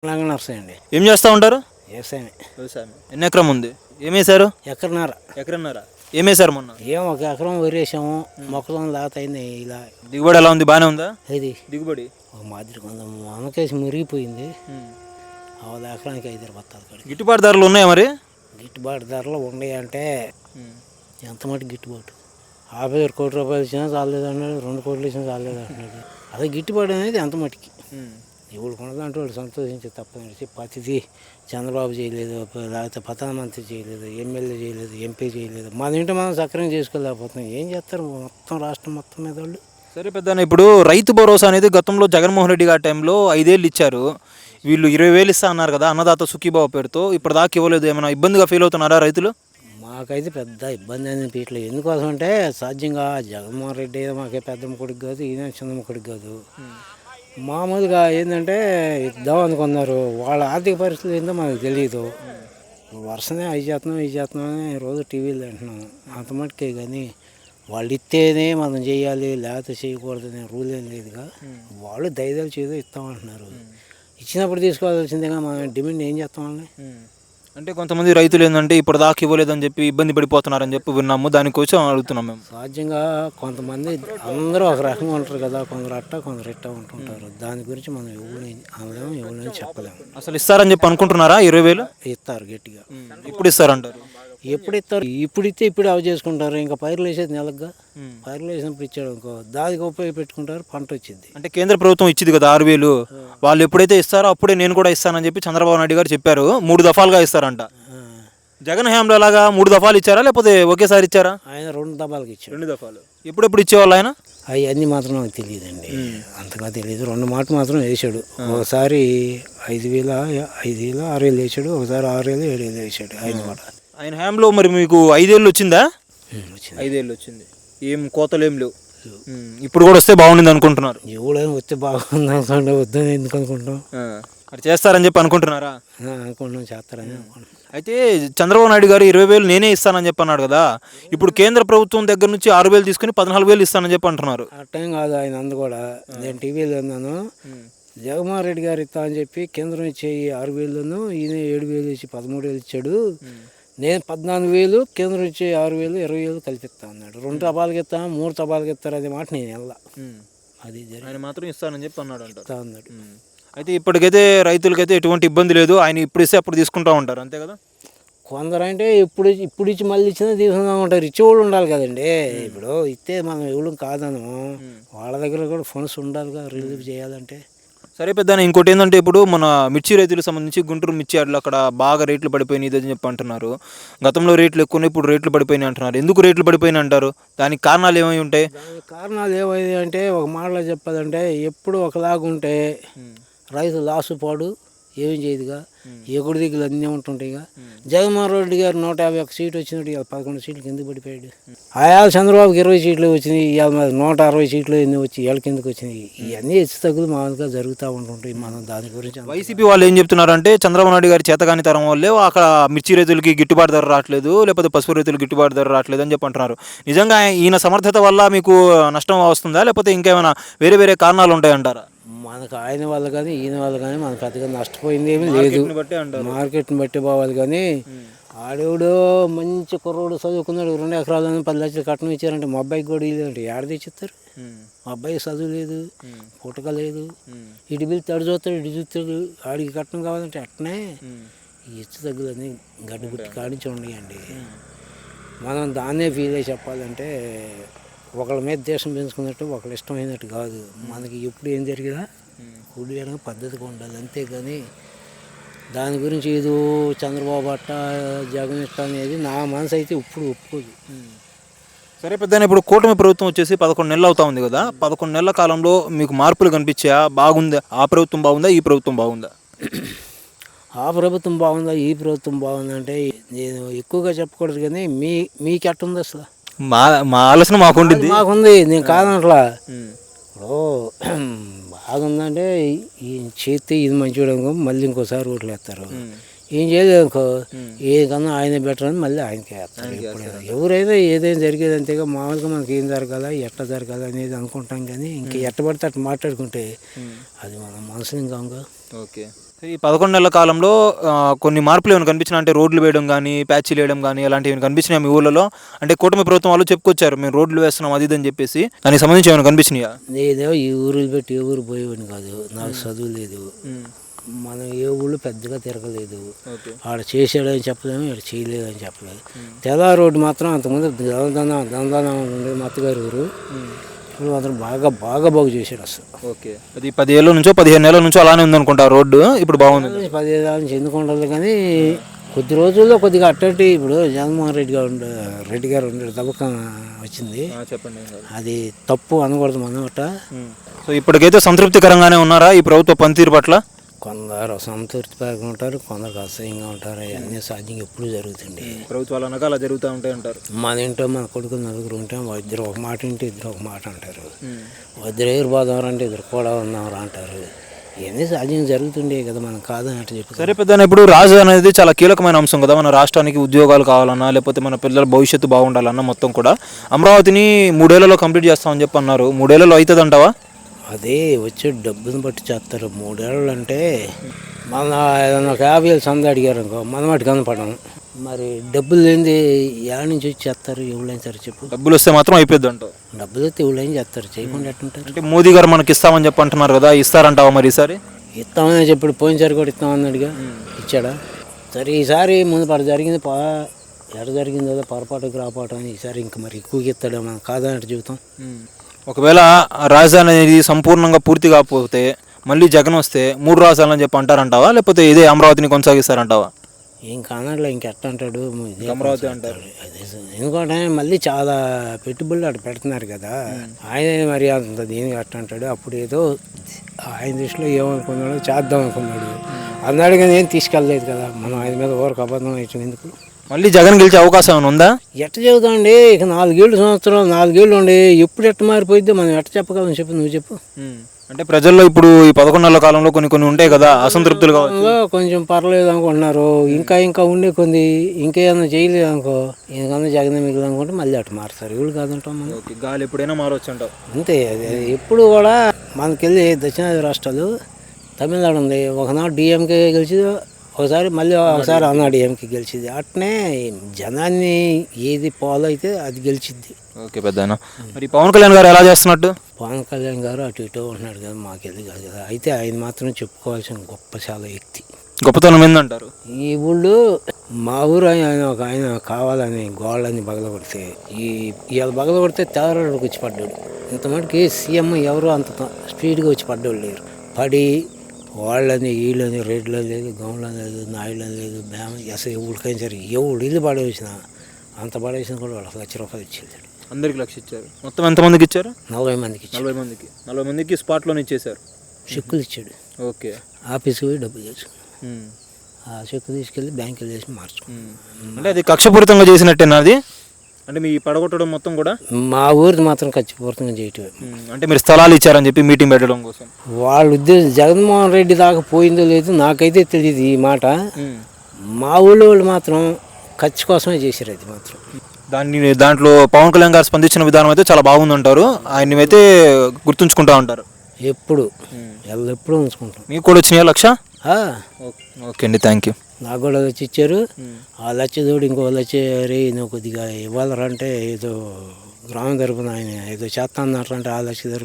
నర్సండి. ఏం చేస్తూ ఉంటారు? వ్యవసాయమే. వ్యవసాయం. ఎన్ని ఎకరం ఉంది? ఏమేశారు? ఎకరన్నర. ఎకరన్నర. ఏమేశారు మొన్న? ఒక ఎకరం వరేసాము. మొక్కలను లాత అయింది. ఇలా దిగుబడి ఎలా ఉంది? బాగానే ఉందా? ఇది దిగుబడి ఒక మాదిరి కొంచెం అమ్మకేసి మురిగిపోయింది. అవల ఎకరానికి 5 బత్తాలు. గిట్టుబాటు ధరలు ఉన్నాయా మరి? గిట్టుబాటు ధరలు ఉన్నాయంటే ఎంత మటుకు గిట్టుబాటు? 50 కోట్ల రూపాయలు ఇచ్చినా చాలేదు అన్నాడు, 2 కోట్లు ఇచ్చినా చాలేదు అంటున్నాడు. అదే గిట్టుబాటు అనేది ఎంత మటుకి ఇప్పుడు కొనదంటే వాడు సంతోషించి తప్పదండి. ప్రతిదీ చంద్రబాబు చేయలేదు, లేకపోతే ప్రధానమంత్రి చేయలేదు, ఎమ్మెల్యే చేయలేదు, ఎంపీ చేయలేదు. మన ఇంటి మనం సక్రమంగా చేసుకోలేకపోతున్నాం. ఏం చేస్తారు మొత్తం రాష్ట్రం మొత్తం మీద వాళ్ళు? సరే పెద్దన్న, ఇప్పుడు రైతు భరోసా అనేది గతంలో జగన్మోహన్ రెడ్డి గారి టైంలో 5 ఏళ్ళు ఇచ్చారు. వీళ్ళు 20,000 ఇస్తా అన్నారు కదా అన్నదాత సుఖీబాబు పేరుతో. ఇప్పుడు దాకా ఇవ్వలేదు. ఏమైనా ఇబ్బందిగా ఫీల్ అవుతున్నారా రైతులు? మాకైతే పెద్ద ఇబ్బంది అనిపించలేదు. ఎందుకోసం అంటే సాధ్యంగా జగన్మోహన్ రెడ్డి మాకే పెద్ద కొడుకు కాదు, ఈయన చిన్న కొడుకు కాదు. మామూలుగా ఏంటంటే ఇద్దాం అనుకున్నారు. వాళ్ళ ఆర్థిక పరిస్థితి ఏందో మనకు తెలియదు. వర్షనే అవి చేస్తున్నాం అని రోజు టీవీలో అంటున్నాం. అంత మటుకే కానీ వాళ్ళు ఇస్తేనే మనం చేయాలి, లేకపోతే చేయకూడదనే రూల్ ఏం లేదుగా. వాళ్ళు దయదాలు చేదో ఇస్తామంటున్నారు. ఇచ్చినప్పుడు తీసుకోవాల్సిందేగా. మనం డిమాండ్ ఏం చేస్తామండి? అంటే కొంతమంది రైతులు ఏంటంటే ఇప్పుడు దాకా ఇవ్వలేదని చెప్పి ఇబ్బంది పడిపోతున్నారని చెప్పి విన్నాము. దానికోసం అడుగుతున్నాం మేము. సాధ్యంగా కొంతమంది అందరూ ఒక రకంగా ఉంటారు కదా. కొందరు అట్ట కొందరు ఇట్ట ఉంటుంటారు. దాని గురించి మనం ఎవరైనా చెప్పలేము. అసలు ఇస్తారని చెప్పి అనుకుంటున్నారా? 20,000 ఇస్తారు గట్టిగా. ఇప్పుడు ఇస్తారంటారు. ఎప్పుడు ఇస్తారు? ఇప్పుడు ఇస్తే ఇప్పుడు అవి చేసుకుంటారు. ఇంకా పైర్లు వేసేది నెలగా. పైర్లు వేసినప్పుడు ఇచ్చాడు అనుకో, దానికి ఉపయోగపెట్టుకుంటారు, పంట వచ్చింది. అంటే కేంద్ర ప్రభుత్వం ఇచ్చింది కదా 6,000. వాళ్ళు ఎప్పుడైతే ఇస్తారో అప్పుడే నేను కూడా ఇస్తానని చెప్పి చంద్రబాబు నాయుడు గారు చెప్పారు. 3 దఫాలుగా ఇస్తారంట. జగన్ హయాంలో ఎలాగా 3 దఫాలు ఇచ్చారా లేకపోతే ఒకేసారి ఇచ్చారా? ఆయన 2 దఫాలకు ఇచ్చారు. 2 దఫాలు. ఎప్పుడెప్పుడు ఇచ్చేవాళ్ళు ఆయన? అవి అన్నీ మాత్రం నాకు తెలియదండి. అంతగా తెలియదు. 2 మాటలు మాత్రం వేసాడు. ఒకసారి 5,000 6,000 వేసాడు. ఒకసారి 6,000 7,000 వేసాడు. ఆయన కూడా ఆయన హయాంలో మరి మీకు 5 ఏళ్ళు వచ్చిందా? 5 ఏళ్ళు వచ్చింది. ఏం కోతలు ఏం లేవు. ఇప్పుడు కూడా వస్తే బాగుండింది అనుకుంటున్నారు. ఎవడైనా వస్తే బాగుంది అనుకుంటా. వద్దని ఎందుకు అనుకుంటాం? మరి చేస్తారని చెప్పి అనుకుంటున్నారా? అనుకుంటున్నాం, చేస్తారని అనుకుంటున్నాం. అయితే చంద్రబాబు నాయుడు గారు 20,000 నేనే ఇస్తానని చెప్పి అన్నాడు కదా. ఇప్పుడు కేంద్ర ప్రభుత్వం దగ్గర నుంచి 6,000 తీసుకుని 14,000 ఇస్తానని చెప్పి అంటున్నారు. అట్టేం కాదు. ఆయన అందు కూడా నేను టీవీలో ఉన్నాను. జగన్మోహన్ రెడ్డి గారు ఇస్తా అని చెప్పి కేంద్రం ఇచ్చే 6,000, ఈయన 7,000 ఇచ్చి 13,000 ఇచ్చాడు. నేను 14,000, కేంద్రం ఇచ్చే 6,000, 20,000 కలిపిస్తా అన్నాడు. 2 తపాలకి ఇస్తా, 3 తపాలకి ఇస్తారు. అదే మాట నేను వెళ్ళా. అది ఆయన మాత్రం ఇస్తానని చెప్పి అన్నాడు. ఇస్తా అన్నాడు. అయితే ఇప్పటికైతే రైతులకైతే ఎటువంటి ఇబ్బంది లేదు. ఆయన ఇప్పుడు ఇస్తే అప్పుడు తీసుకుంటూ ఉంటారు, అంతే కదా. కొందరు అంటే ఇప్పుడు ఇచ్చి మళ్ళీ ఇచ్చినా తీసుకుంటా ఉంటారు. ఇచ్చేవాళ్ళు ఉండాలి కదండి. ఇప్పుడు ఇస్తే మనం ఎవరు కాదను. వాళ్ళ దగ్గర కూడా ఫండ్స్ ఉండాలిగా రిలీవ్ చేయాలంటే. సరే పెద్దనా, ఇంకోటి ఏంటంటే ఇప్పుడు మన మిర్చి రైతులకు సంబంధించి గుంటూరు మిర్చి అడ్లు అక్కడ బాగా రేట్లు పడిపోయినాయి అని చెప్పి అంటున్నారు. గతంలో రేట్లు ఎక్కువ, ఇప్పుడు రేట్లు పడిపోయినాయి అంటున్నారు. ఎందుకు రేట్లు పడిపోయినాయి అంటారు? దానికి కారణాలు ఏమై ఉంటాయి? కారణాలు ఏమైంది అంటే, ఒక మాటలో చెప్పాలంటే, ఎప్పుడు ఒకలాగుంటే రైతు లాసు పాడు ఏం చేయదుగా. ఎగుడు దిగులు అన్నీ ఉంటుంటాయిగా. జగన్మోహన్ రెడ్డి గారు 151 సీటు వచ్చినట్టు ఇవాళ 11 సీట్లు కింద పడిపోయాడు. ఆయా చంద్రబాబుకి 20 సీట్లు వచ్చినాయి. ఇవాళ 160 సీట్లు ఎన్ని వచ్చి ఇవాళ కిందకు వచ్చినాయి. ఇవన్నీ హెచ్చు తగ్గులు మామూలుగా జరుగుతూ ఉంటుంటాయి. మనం దాని గురించి వైసీపీ వాళ్ళు ఏం చెప్తున్నారంటే చంద్రబాబు నాయుడు గారి చేతగాని తరం వల్లే అక్కడ మిర్చి రైతులకి గిట్టుబాటు ధర రావట్లేదు, లేకపోతే పసుపు రైతులకు గిట్టుబాటు ధర రావట్లేదు అని చెప్పి అంటున్నారు. నిజంగా ఈయన సమర్థత వల్ల మీకు నష్టం వస్తుందా, లేకపోతే ఇంకేమైనా వేరే వేరే కారణాలు ఉంటాయంటారా? మనకు ఆయన వల్ల కానీ ఈయన వల్ల కానీ మనకు పెద్దగా నష్టపోయింది ఏమీ లేదు. మార్కెట్ని బట్టి పోవాలి కానీ. ఆడేవాడు మంచి కుర్రోడు చదువుకున్నాడు. 2 ఎకరాలని 10 లక్షలు కట్నం ఇచ్చారంటే మా అబ్బాయికి కూడా ఇదంటే ఏడ తెచ్చిస్తారు? మా అబ్బాయికి చదువు లేదు, పుట్టక లేదు. ఇటు పిలిచి అడు చూస్తాడు, ఇటు చూస్తాడు. ఆడికి కట్నం కావాలంటే అట్నే ఈ హెచ్చు తగ్గులని గడ్డగుట్టి కాడించి ఉండయండి. మనం దాన్నే ఫీల్ అయ్యి చెప్పాలంటే ఒకళ్ళ మీద దేశం పెంచుకున్నట్టు ఒకళ్ళు ఇష్టమైనట్టు కాదు. మనకి ఎప్పుడు ఏం జరిగినా కుడి వెనక పద్ధతిగా ఉండాలి, అంతేగాని దాని గురించి ఏదో చంద్రబాబు అట్ట జగన్ ఇట్ట అనేది నా మనసు అయితే ఇప్పుడు ఒప్పుకోదు. సరే పెద్ద, ఇప్పుడు కూటమి ప్రభుత్వం వచ్చేసి 11 నెలలు అవుతా ఉంది కదా. 11 నెలల కాలంలో మీకు మార్పులు కనిపించా? బాగుందా? ఆ ప్రభుత్వం బాగుందా, ఈ ప్రభుత్వం బాగుందా? ఆ ప్రభుత్వం బాగుందా, ఈ ప్రభుత్వం బాగుందా అంటే నేను ఎక్కువగా చెప్పకూడదు కానీ మీకు ఎట్టుంది అసలు? మా ఆలోచన మాకుంది. నేను కాదనట్లా. ఇప్పుడు బాగుందంటే ఈ చేస్తే ఇది మంచిగా మళ్ళీ ఇంకోసారి ఓట్లు వేస్తారు. ఏం చేయలేదు అనుకో, ఏదన్నా ఆయన బెటర్ అని మళ్ళీ ఆయనకి వేస్తారు. ఎవరైనా ఏదైనా జరిగేది అంతేగా. మామూలుగా మనకి ఏం జరగాల, ఎట్లా జరగాల అనేది అనుకుంటాం కానీ ఇంకా ఎట్ట పడితే అట్లా మాట్లాడుకుంటే అది మన మనసుని కాగా. ఓకే. ఈ 11 నెలల కాలంలో కొన్ని మార్పులు ఏమైనా కనిపించినా అంటే రోడ్లు వేయడం కానీ ప్యాచ్లు వేయడం కానీ అలాంటివి ఏమైనా కనిపించినాయి మీ ఊళ్ళలో? అంటే కూటమి ప్రభుత్వం వాళ్ళు చెప్పుకొచ్చారు మేము రోడ్లు వేస్తున్నాం అది ఇది అని చెప్పేసి, దానికి సంబంధించి ఏమైనా కనిపించినాయా? నేనేమో ఈ ఊరులు పెట్టి ఏ ఊరు పోయేవాడిని కాదు, నాకు చదువు లేదు, మనం ఏ ఊళ్ళు పెద్దగా తిరగలేదు, ఆడ చేసాడని చెప్పలేము, ఇక్కడ చేయలేదని చెప్పలేదు. తెలా రోడ్డు మాత్రం అంతకుముందు దందాన ఉండే మా అత్తగారి ఊరు, ఇప్పుడు మాత్రం బాగా బాగా బాగు చేశాడు అసలు. ఓకే, అది 10 ఏళ్ళ నుంచో 15 నెలల నుంచో అలానే ఉందనుకుంటా రోడ్డు, ఇప్పుడు బాగుంది. 15 ఏళ్ళ నుంచి ఎందుకు ఉండదు కానీ కొద్ది రోజుల్లో కొద్దిగా అట్టంటి ఇప్పుడు జగన్మోహన్ రెడ్డి గారు ఉండే తవ్వకం వచ్చింది, చెప్పండి. అది తప్పు అనకూడదు మనం అట్ట. సో ఇప్పటికైతే సంతృప్తికరంగానే ఉన్నారా ఈ ప్రభుత్వ పనితీరు పట్ల? కొందరు సంతృప్తిపరంగా ఉంటారు, కొందరు అసహ్యంగా ఉంటారు, అవన్నీ సాధ్యంగా ఎప్పుడు జరుగుతుంది. ప్రభుత్వాలు అనగా అలా జరుగుతూ ఉంటాయి అంటారు. మన ఇంట్లో మన కొడుకులు నలుగురు ఉంటే ఇద్దరు ఒక మాట ఉంటే ఇద్దరు ఒక మాట అంటారు, ఇద్దరు ఎదురు పోదాం అంటే ఇద్దరు కూడా ఉన్నారా అంటారు, ఇవన్నీ సాధ్యంగా జరుగుతుండే కదా, మనం కాదని అట్లా చెప్పి. సరే పెద్ద, ఇప్పుడు రాజు అనేది చాలా కీలకమైన అంశం కదా, మన రాష్ట్రానికి ఉద్యోగాలు కావాలన్నా లేకపోతే మన పిల్లల భవిష్యత్తు బాగుండాలన్నా మొత్తం కూడా అమరావతిని 3 ఏళ్లలో కంప్లీట్ చేస్తామని చెప్పి అన్నారు. 3 ఏళ్లలో అవుతుంది అంటావా? అదే వచ్చే డబ్బుని బట్టి చేస్తారు. 3 ఏళ్ళు అంటే మన ఏదన్నా ఒక 50 ఏళ్ళు సంద అడిగారు అనుకో, మన వాటి కనపడడం, మరి డబ్బులు లేనిది ఏడు నుంచి వచ్చి చేస్తారు, ఎవరైనా సరే చెప్పు. డబ్బులు వస్తే మాత్రం అయిపోద్ది అంటావు? డబ్బులు వస్తే ఎవరైనా చేస్తారు, చేయకుండా ఎట్టుంటారు. అంటే మోదీ గారు మనకి ఇస్తామని చెప్పి అంటున్నారు కదా, ఇస్తారంటావా మరి ఈసారి? ఇస్తామని చెప్పి పోయినసారి కూడా ఇస్తామన్నాడుగా, ఇచ్చాడా? సరే ఈసారి ముందు జరిగింది ఎడ జరిగిందో పొరపాటుకు రాపోవటం, ఈసారి ఇంకా మరి ఎక్కువగా ఇస్తాడు, మనం కాదని చెబుతాం. ఒకవేళ రాజధాని అనేది సంపూర్ణంగా పూర్తి కాకపోతే మళ్ళీ జగన్ వస్తే 3 రాజధానులు అని చెప్పి అంటారంటావా, లేకపోతే ఇదే అమరావతిని కొనసాగిస్తారంటావా? ఇంకా అన్నట్లు ఇంకెట్ట అంటాడు, అమరావతి అంటారు. ఎందుకంటే మళ్ళీ చాలా పెట్టుబడులు అటు పెడుతున్నారు కదా, ఆయన మరి అంత దీనికి అట్ట అంటాడు. అప్పుడు ఏదో ఆయన దృష్టిలో ఏమనుకున్నాడు, చేద్దాం అనుకున్నాడు, అన్నాడు కానీ ఏం తీసుకెళ్ళలేదు కదా, మనం ఆయన మీద ఊరికి అబద్ధం అయితే ఎందుకు. మళ్ళీ జగన్ గెలిచే అవకాశం ఏమైనా ఉందా? ఎట్ట చెబుతాండి, ఇక 4 ఏళ్ళు సంవత్సరం 4 ఏళ్ళు ఉండి ఎప్పుడు ఎట్ట మారిపోయిద్దో మనం ఎట్ట చెప్పగలం చెప్పు, నువ్వు చెప్పు. అంటే ప్రజల్లో ఇప్పుడు ఈ 11 నెలల కాలంలో కొన్ని ఉంటాయి కదా అసంతృప్తులు కావచ్చు, కొంచెం పర్లేదు అనుకుంటున్నారు, ఇంకా ఉండే కొన్ని ఇంకేమన్నా చేయలేదు అనుకో, ఇంకన్నా జగన్ మిగిలిన అనుకుంటే మళ్ళీ అటు మారుతారు, వీళ్ళు కాదంటాం మనం. గాలి ఎప్పుడైనా మారవచ్చు అంటావు? అంతే, అది ఎప్పుడు కూడా మనకెళ్ళి దక్షిణాది రాష్ట్రాలు, తమిళనాడు ఉంది, ఒకనాడు డిఎంకే గెలిచి ఒకసారి అన్నాడీఎంకే గెలిచింది, అట్నే జనాన్ని ఏది ఫాలో అయితే అది గెలిచిద్ది. ఓకే పెద్దనా, మరి పవన్ కళ్యాణ్ గారు ఎలా చేస్తున్నట్టు? పవన్ కళ్యాణ్ గారు అటు ఇటు ఉంటున్నాడు కదా, మాకెళ్ళి కాదు కదా, అయితే ఆయన మాత్రం చెప్పుకోవాల్సిన గొప్ప చాలా వ్యక్తి. గొప్పతనం ఏందంటారు? ఈ ఊళ్ళో మా ఊరు ఆయన కావాలని గోళ్ళని బగలగొడితే ఇవాళ బగలగొడితే తెల్లరోడ్డుకి వచ్చి పడ్డాడు. ఇంతమటుకి సీఎం ఎవరు అంత స్పీడ్గా వచ్చి పడ్డాడు లేరు. పడి వాళ్ళని వీళ్ళని రెడ్లని లేదు, గౌన్లని లేదు, నాయుళ్ళని లేదు, అసలు ఎవరికైనా సరే ఎవడు ఇల్లు పడేసిన అంత పడేసిన కూడా వాళ్ళకి ₹1,00,000 ఇచ్చేది. అందరికి 1,00,000 ఇచ్చారు. మొత్తం ఎంతమందికి ఇచ్చారు? 40 మందికి ఇచ్చారు. 40 మందికి స్పాట్లోనే ఇచ్చేశారు. చెక్కులు ఇచ్చాడు. ఓకే, ఆఫీస్కి పోయి డబ్బులు చేసుకున్నాడు, ఆ చెక్కు తీసుకెళ్ళి బ్యాంకులు వేసి మార్చుకున్నాడు. అంటే అది కక్షపూరితంగా చేసినట్టేనా అది? అంటే మీ పడగొట్టడం మొత్తం కూడా మా ఊరికి మాత్రం కచ్చిపూర్తంగా చేయటమే. అంటే మీరు స్థలాలు ఇచ్చారని చెప్పి మీటింగ్ పెట్టడం కోసం వాళ్ళ ఉద్దేశం జగన్మోహన్ రెడ్డి దాకా పోయిందో లేదో నాకైతే తెలియదు ఈ మాట. మా ఊళ్ళో వాళ్ళు మాత్రం ఖర్చు కోసమే చేశారు. అది మాత్రం దాంట్లో పవన్ కళ్యాణ్ గారు స్పందించిన విధానం అయితే చాలా బాగుందంటారు. ఆయన అయితే గుర్తుంచుకుంటా ఉంటారు ఎప్పుడు ఉంచుకుంటాం. మీకు కూడా వచ్చినాయా 1,00,000? ఓకే అండి, థ్యాంక్ యూ. నాకు కూడా వచ్చి ఇచ్చారు. ఆ లచ్చదోడు ఇంకో లచ్చరే నువ్వు కొద్దిగా ఇవ్వాలంటే ఏదో గ్రామం తరపున ఆయన ఏదో చేస్తా అన్నట్లంటే ఆ లచ్చ